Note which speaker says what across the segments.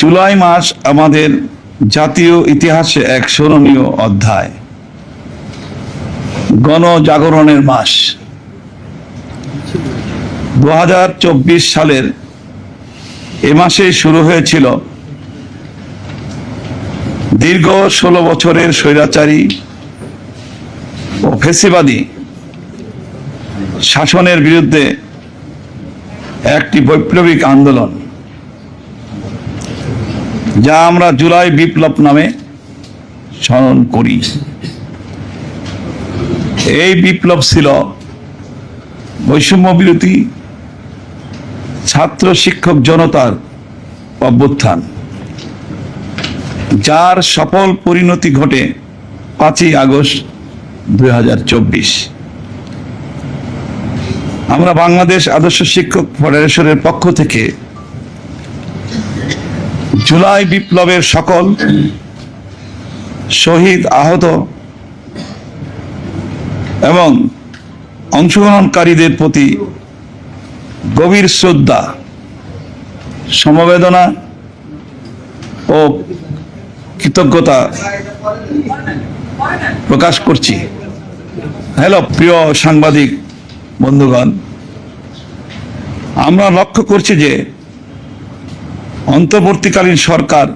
Speaker 1: জুলাই মাস আমাদের জাতীয় ইতিহাসে এক স্মরণীয় অধ্যায়, গণজাগরণের মাস। 2024 সালের এ মাসে শুরু হয়েছিল দীর্ঘ 16 বছরের স্বৈরাচারী ও ফ্যাসিবাদী শাসনের বিরুদ্ধে একটি বৈপ্লবিক আন্দোলন, যা আমরা জুলাই বিপ্লব নামে স্মরণ করি। এই বিপ্লব ছিল বৈষম্য বিরোধী ছাত্র শিক্ষক জনতার অভ্যুত্থান, যার সফল পরিণতি ঘটে 5ই আগস্ট 2024। আমরা বাংলাদেশ আদর্শ শিক্ষক ফেডারেশনের পক্ষ থেকে জুলাই বিপ্লবের সকল শহীদ, আহত এবং অংশগ্রহণকারীদের প্রতি গভীর শ্রদ্ধা, সমবেদনা ও কৃতজ্ঞতা প্রকাশ করছি। হ্যালো প্রিয় সাংবাদিক বন্ধুগণ, আমরা লক্ষ্য করছি যে অন্তর্বর্তীকালীন সরকার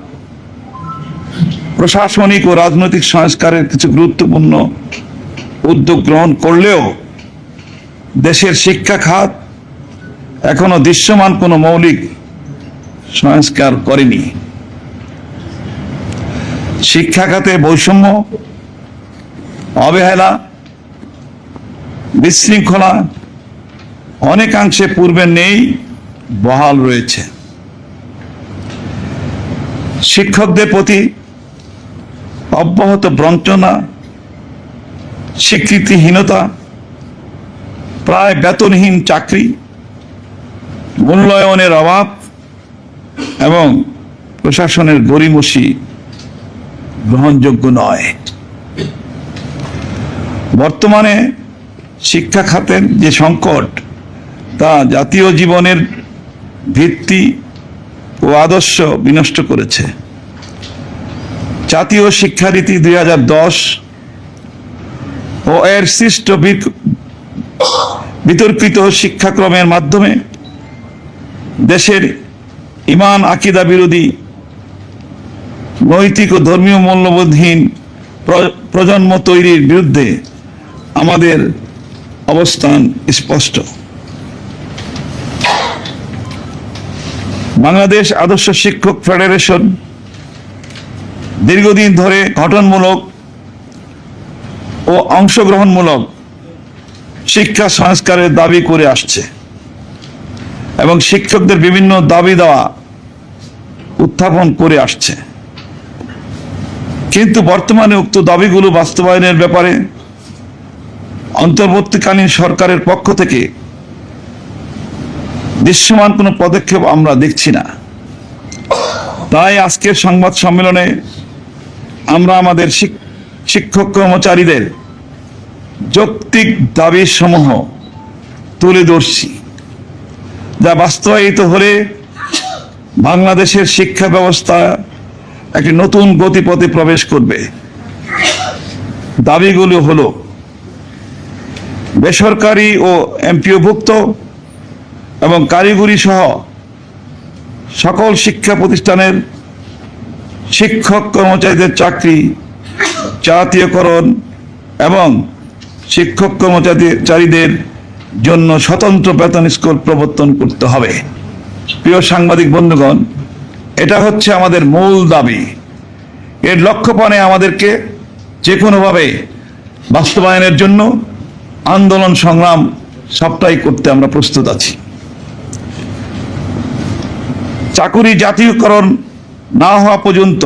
Speaker 1: প্রশাসনিক ও রাজনৈতিক সংস্কারের কিছু গুরুত্বপূর্ণ উদ্যোগ গ্রহণ করলেও দেশের শিক্ষা খাত এখনো দৃশ্যমান কোনো মৌলিক সংস্কার করেনি। শিক্ষা খাতে বৈষম্য, অবহেলা, বিশৃঙ্খলা অনেকাংশে পূর্বের নেই বহাল রয়েছে। শিক্ষকদের প্রতি অব্যাহত বঞ্চনা, স্বীকৃতিহীনতা, প্রায় বেতনহীন চাকরি, মূল্যায়নের অভাব এবং প্রশাসনের গড়িমসি গ্রহণযোগ্য নয়। বর্তমানে শিক্ষা খাতের যে সংকট, তা জাতীয় জীবনের ভিত্তি ও আদর্শ বিনষ্ট করেছে। জাতীয় শিক্ষানীতি 2010 ও এর সৃষ্ট বিতর্কিত শিক্ষাক্রমের মাধ্যমে দেশের ঈমান আকিদা বিরোধী, নৈতিক ও ধর্মীয় মূল্যবোধহীন প্রজন্ম তৈরির বিরুদ্ধে আমাদের অবস্থান স্পষ্ট। বাংলাদেশ আদর্শ শিক্ষক ফেডারেশন দীর্ঘদিন ধরে গঠনমূলক ও অংশগ্রহণমূলক শিক্ষা সংস্কারের দাবি করে আসছে এবং শিক্ষকদের বিভিন্ন দাবি দেওয়া উত্থাপন করে আসছে। কিন্তু বর্তমানে উক্ত দাবিগুলো বাস্তবায়নের ব্যাপারে অন্তর্বর্তীকালীন সরকারের পক্ষ থেকে দৃশ্যমান কোনো পদক্ষেপ আমরা দেখছি না। তাই আজকের সংবাদ সম্মেলনে আমরা আমাদের শিক্ষক কর্মচারীদের যৌক্তিক দাবি সমূহ তুলে ধরছি, যা বাস্তবায়িত হলে বাংলাদেশের শিক্ষা ব্যবস্থা একটি নতুন গতিপথে প্রবেশ করবে। দাবিগুলো হলো বেসরকারি ও এমপিওভুক্ত এবং কারিগরি সহ সকল শিক্ষা প্রতিষ্ঠানের শিক্ষক কর্মচারীদের চাকরি জাতীয়করণ এবং শিক্ষক কর্মচারীদের জন্য স্বতন্ত্র বেতন স্কেল প্রবর্তন করতে হবে। প্রিয় সাংবাদিক বন্ধুগণ, এটা হচ্ছে আমাদের মূল দাবি। এর লক্ষ্যপানে আমাদেরকে যে কোনোভাবে বাস্তবায়নের জন্য আন্দোলন সংগ্রাম সবটাই করতে আমরা প্রস্তুত আছি। চাকুরি জাতীয়করণ না হওয়া পর্যন্ত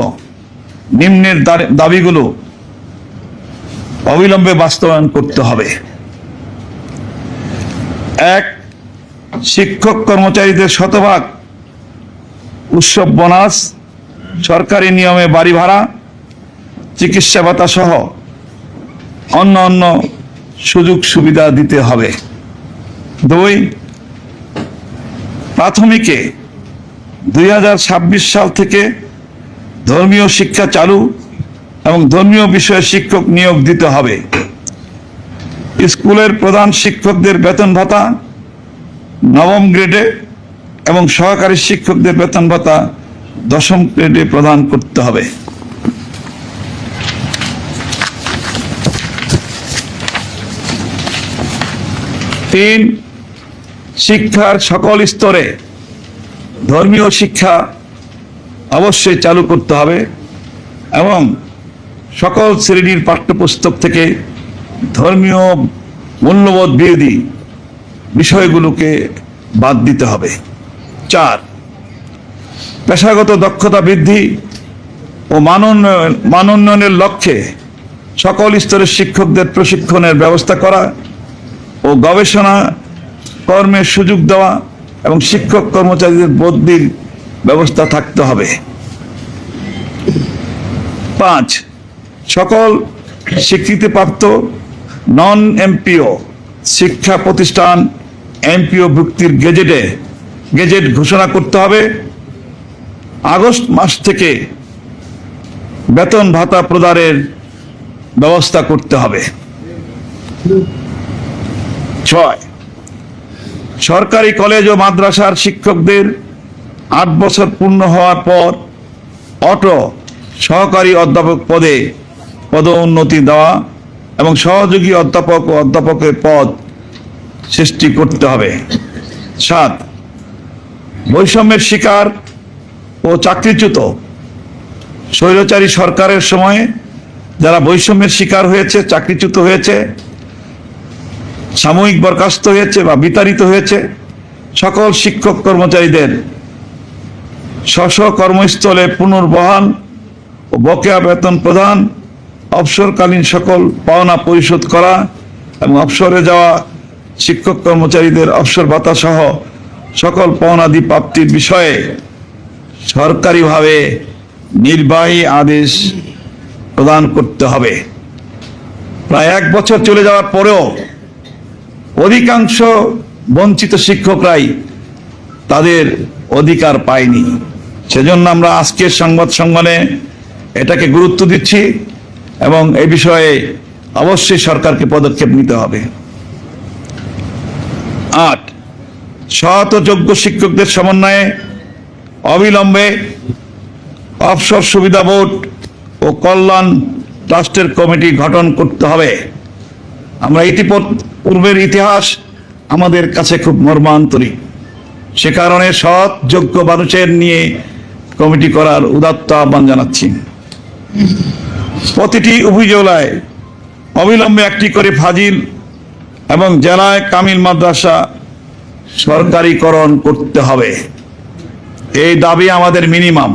Speaker 1: নিম্নের দাবিগুলো অবিলম্বে বাস্তবায়ন করতে হবে। 1. শিক্ষক কর্মচারীদের শতভাগ উৎসব বোনাস, সরকারি নিয়মে বাড়ি ভাড়া, চিকিৎসা ভাতা সহ অন্য সুযোগ সুবিধা দিতে হবে। 2. প্রাথমিকে 2026 সাল থেকে ধর্মীয় শিক্ষা চালু এবং ধর্মীয় বিষয়ে শিক্ষক নিয়োগ দিতে হবে। স্কুলের প্রধান শিক্ষকদের বেতন ভাতা নবম গ্রেডে এবং সহকারী শিক্ষকদের বেতন ভাতা দশম গ্রেডে প্রদান করতে হবে। 3, শিক্ষার সকল স্তরে ধর্মীয় শিক্ষা অবশ্যই চালু করতে হবে এবং সকল শ্রেণীর পাঠ্যপুস্তক থেকে ধর্মীয় মূল্যবোধ বিরোধী বিষয়গুলোকে বাদ দিতে হবে। 4, পেশাগত দক্ষতা বৃদ্ধি ও মান উন্নয়নের লক্ষ্যে সকল স্তরের শিক্ষকদের প্রশিক্ষণের ব্যবস্থা করা ও গবেষণা কর্মের সুযোগ দেওয়া এবং শিক্ষক কর্মচারীদের বদলির ব্যবস্থা থাকতে হবে। 5, সকল স্বীকৃতিপ্রাপ্ত নন এমপিও শিক্ষা প্রতিষ্ঠান এমপিও ভুক্তির গেজেট ঘোষণা করতে হবে। আগস্ট মাস থেকে বেতন ভাতা প্রদানের ব্যবস্থা করতে হবে। 6, সরকারি কলেজ ও মাদ্রাসার শিক্ষকদের 8 বছর পূর্ণ হওয়ার পর অটো সহকারী অধ্যাপক পদে পদোন্নতি দেওয়া এবং সহযোগী অধ্যাপক ও অধ্যাপকের পদ সৃষ্টি করতে হবে। 7, বৈষম্যের শিকার ও চাকরিচ্যুত স্বৈরাচারী সরকারের সময়ে যারা বৈষম্যের শিকার হয়েছে, চাকরিচ্যুত হয়েছে, সাময়িক বরখাস্ত হয়েছে বা বিতাড়িত হয়েছে, সকল শিক্ষক কর্মচারীদের স্ব কর্মস্থলে পুনর্বহাল ও বকেয়া বেতন প্রদান, অবসরকালীন সকল পাওনা পরিশোধ করা এবং অবসরে যাওয়া শিক্ষক কর্মচারীদের অবসর ভাতা সহ সকল পাওনাদি প্রাপ্তির বিষয়ে সরকারিভাবে নির্বাহী আদেশ প্রদান করতে হবে। প্রায় 1 বছর চলে যাওয়ার পরেও অধিকাংশ বঞ্চিত শিক্ষকরাই তাদের অধিকার পায়নি। সেজন্য আমরা আজকের সংবাদ সম্মেলনে এটাকে গুরুত্ব দিচ্ছি এবং এই বিষয়ে অবশ্যই সরকারকে পদক্ষেপ নিতে হবে। 8, সৎ ও যোগ্য শিক্ষকদের সমন্বয়ে অবিলম্বে অবসর সুবিধা বোর্ড ও কল্যাণ ট্রাস্টের কমিটি গঠন করতে হবে। আমরা পূর্বের ইতিহাস আমাদের কাছে খুব মর্মান্তরিক, সে কারণে সৎ যোগ্য মানুষের নিয়ে কমিটি করার উদাত্ত আহ্বান জানাচ্ছি। প্রতিটি উপজেলায় অবিলম্বে একটি করে ফাজিল এবং জেলায় কামিল মাদ্রাসা সরকারিকরণ করতে হবে। এই দাবি আমাদের মিনিমাম।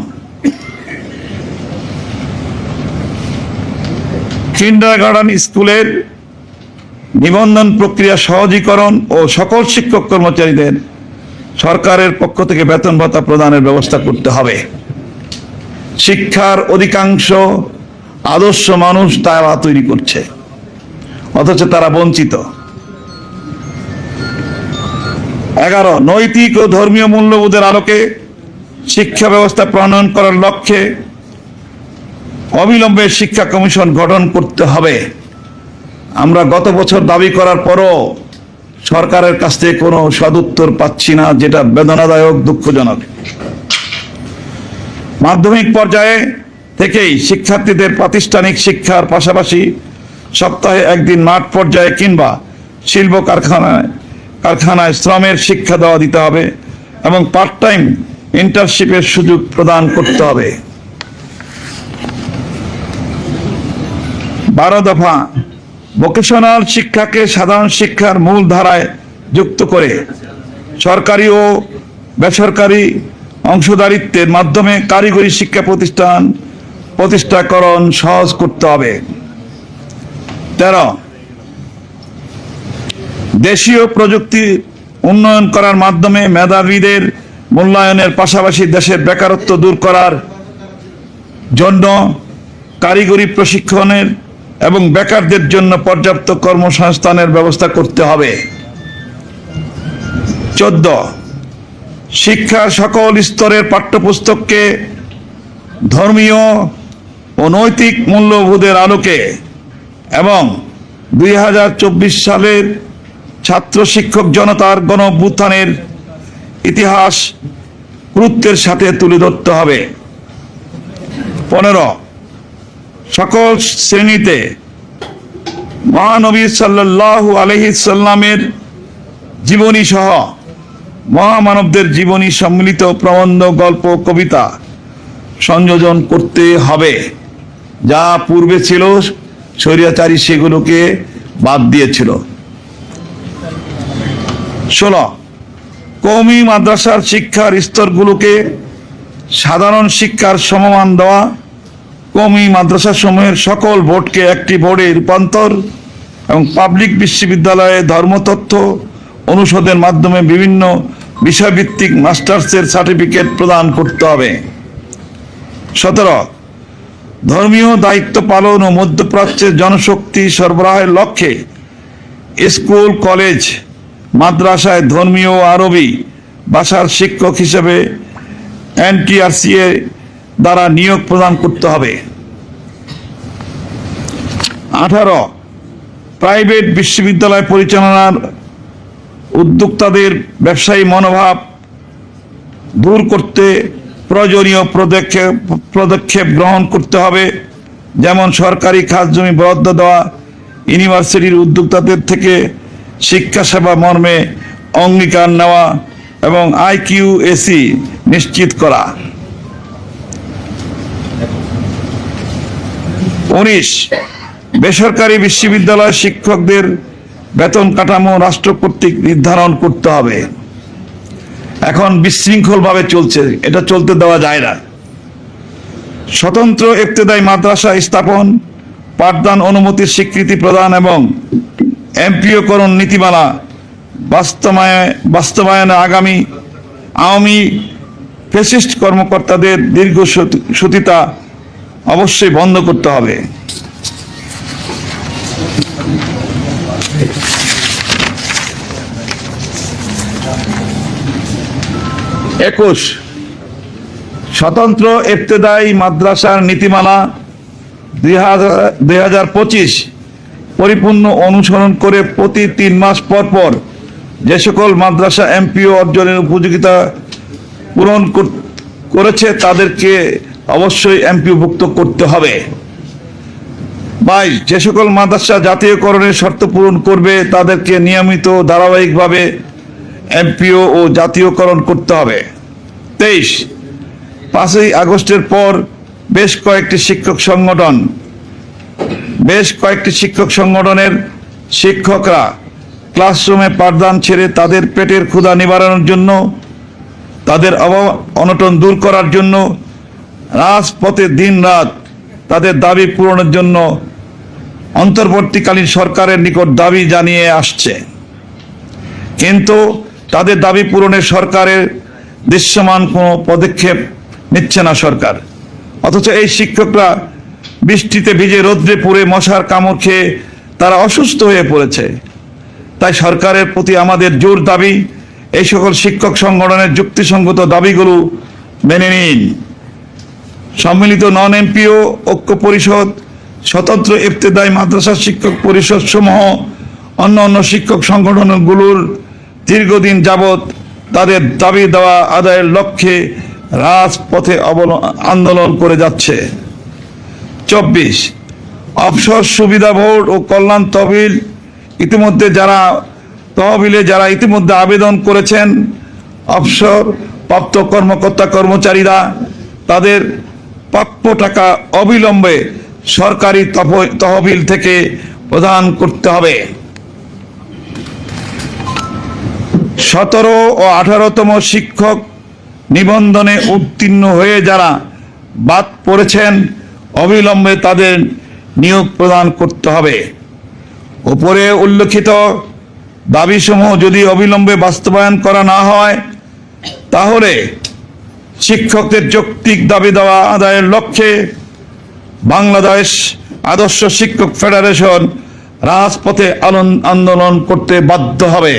Speaker 1: কিন্ডারগার্টেন স্কুলের নিবন্ধন প্রক্রিয়া সহজীকরণ ও সকল শিক্ষক কর্মচারীদের সরকারের পক্ষ থেকে বেতন ভাতা প্রদানের ব্যবস্থা করতে হবে। শিক্ষার অধিকাংশ আদর্শ মানুষ তারা তৈরি করছে, অথচ তারা বঞ্চিত। 11, নৈতিক ও ধর্মীয় মূল্যবোধের আলোকে শিক্ষা ব্যবস্থা প্রণয়ন করার লক্ষ্যে অবিলম্বে শিক্ষা কমিশন গঠন করতে হবে। আমরা গত বছর দাবি করার পরও সরকারের কাছ থেকে কোনো সদুত্তর পাচ্ছি না, যেটা বেদনাদায়ক, দুঃখজনক। মাধ্যমিক পর্যায়ে থেকেই শিক্ষার্থীদের প্রাতিষ্ঠানিক শিক্ষার পাশাপাশি সপ্তাহে একদিন মাঠ পর্যায়ে কিংবা শিল্প কারখানায় শ্রমের শিক্ষা দেওয়া দিতে হবে এবং পার্ট টাইম ইন্টার্নশিপের সুযোগ প্রদান করতে হবে। 12 দফা, ভোকেশনাল শিক্ষাকে সাধারণ শিক্ষার মূল ধারায় যুক্ত করে সরকারি ও বেসরকারি অংশদারিত্বের মাধ্যমে কারিগরি শিক্ষা প্রতিষ্ঠাকরণ সহজ করতে হবে। 13, দেশীয় প্রযুক্তি উন্নয়ন করার মাধ্যমে মেধাবীদের মূল্যায়নের পাশাপাশি দেশের বেকারত্ব দূর করার জন্য কারিগরি প্রশিক্ষণের এবং বেকারদের জন্য পর্যাপ্ত কর্মসংস্থানের ব্যবস্থা করতে হবে। 14, শিক্ষার সকল স্তরের পাঠ্যপুস্তককে ধর্মীয় ও নৈতিক মূল্যবোধের আলোকে এবং 2024 সালের ছাত্র শিক্ষক জনতার গণ অভ্যুত্থানের ইতিহাস গুরুত্বের সাথে তুলে ধরতে হবে। 15 সকল শ্রেণীতে মহানবী সাল্লাল্লাহু আলাইহি সাল্লামের জীবনী সহ মহামানবদের জীবনী সম্মিলিত প্রবন্ধ, গল্প, কবিতা সংযোজন করতে হবে। যা পূর্বে ছিল স্বৈরাচারী সেগুলোকে বাদ দিয়েছিল। 16 কওমি মাদ্রাসার শিক্ষার স্তরগুলোকে সাধারণ শিক্ষার সমমান দেওয়া, কওমি মাদ্রাসা সমূহের সকল বোর্ডকে একটি বোর্ডে রূপান্তর এবং পাবলিক বিশ্ববিদ্যালয়ে ধর্মতত্ত্ব অনুষদের মাধ্যমে বিভিন্ন বিষয়ভিত্তিক মাস্টার্সের সার্টিফিকেট প্রদান করতে হবে। 17 ধর্মীয় দায়িত্ব পালন ও মধ্যপ্রাচ্যের জনশক্তি সরবরাহের লক্ষ্যে স্কুল, কলেজ, মাদ্রাসায় ধর্মীয় ও আরবি ভাষার শিক্ষক হিসেবে NTRCA দ্বারা নিয়োগ প্রদান করতে হবে। 18 প্রাইভেট বিশ্ববিদ্যালয় পরিচালনার উদ্যোক্তাদের ব্যবসায়ী মনোভাব দূর করতে প্রয়োজনীয় পদক্ষেপ গ্রহণ করতে হবে। যেমন সরকারি খাস জমি বরাদ্দ দেওয়া, ইউনিভার্সিটির উদ্যোক্তাদের থেকে শিক্ষা সেবা মর্মে অঙ্গীকার নেওয়া এবং IQAC নিশ্চিত করা। 19 বেসরকারি বিশ্ববিদ্যালয় শিক্ষকদের বেতন কাঠামো রাষ্ট্র কর্তৃক নির্ধারণ করতে হবে। এখন বিশৃঙ্খলভাবে চলছে, এটা চলতে দেওয়া যায় না। স্বতন্ত্র ইবতেদায়ী মাদ্রাসা স্থাপন, পাঠদান অনুমতির স্বীকৃতি প্রদান এবং এমপিওকরণ নীতিমালা বাস্তবায়নে আওয়ামী ফ্যাসিস্ট কর্মকর্তাদের দীর্ঘসূত্রিতা অবশ্যই বন্ধ করতে হবে। 21 স্বতন্ত্র ইবতেদায়ী মাদ্রাসার নীতিমালা 2025 পরিপূর্ণ অনুসরণ করে প্রতি 3 মাস পর পর যে সকল মাদ্রাসা এমপিও অর্জনের উপযোগিতা পূরণ করেছে তাদেরকে অবশ্যই এমপিওভুক্ত করতে হবে। 22 যে সকল মাদ্রাসা জাতীয়করণের শর্ত পূরণ করবে তাদেরকে নিয়মিত ধারাবাহিকভাবে এমপিও ও জাতীয়করণ করতে হবে। 23 5ই আগস্টের পর বেশ কয়েকটি শিক্ষক সংগঠনের শিক্ষকরা ক্লাসরুমে পাঠদান ছেড়ে তাদের পেটের ক্ষুধা নিবারণের জন্য, তাদের অনটন দূর করার জন্য রাজপথে দিনরাত তাদের দাবি পূরণের জন্য অন্তর্বর্তীকালীন সরকারের নিকট দাবি জানিয়ে আসছে। কিন্তু তাদের দাবি পূরণে সরকারের দৃশ্যমান কোনো পদক্ষেপ নিচ্ছে না সরকার। অথচ এই শিক্ষকরা বৃষ্টিতে ভিজে রোদ্রে পুড়ে মশার কামড় খেয়ে তারা অসুস্থ হয়ে পড়েছে। তাই সরকারের প্রতি আমাদের জোর দাবি, এই সকল শিক্ষক সংগঠনের যুক্তিসঙ্গত দাবিগুলো মেনে নিন। সম্মিলিত নন এমপিও ঐক্য পরিষদ, স্বতন্ত্র ইবতেদায়ী মাদ্রাসা শিক্ষক পরিষদ সমূহ অন্য শিক্ষক সংগঠনগুলোর দীর্ঘদিন যাবৎ তাদের দাবি দেওয়া আদায়ের লক্ষ্যে রাজপথে আন্দোলন করে যাচ্ছে। 24 অবসর সুবিধা বোর্ড ও কল্যাণ তহবিলে যারা ইতিমধ্যে আবেদন করেছেন, অবসর প্রাপ্ত কর্মচারীরা তাদের প্রাপ্য টাকা অবিলম্বে সরকারি তহবিল থেকে প্রদান করতে হবে। 17 ও 18তম শিক্ষক নিবন্ধনে উত্তীর্ণ হয়ে যারা বাদ পড়েছেন অবিলম্বে তাদের নিয়োগ প্রদান করতে হবে। উপরে উল্লেখিত দাবিসমূহ যদি অবিলম্বে বাস্তবায়ন করা না হয় তাহলে শিক্ষকদের যৌক্তিক দাবি দেওয়া আদায়ের লক্ষ্যে বাংলাদেশ আদর্শ শিক্ষক ফেডারেশন রাজপথে আন্দোলন করতে বাধ্য হবে।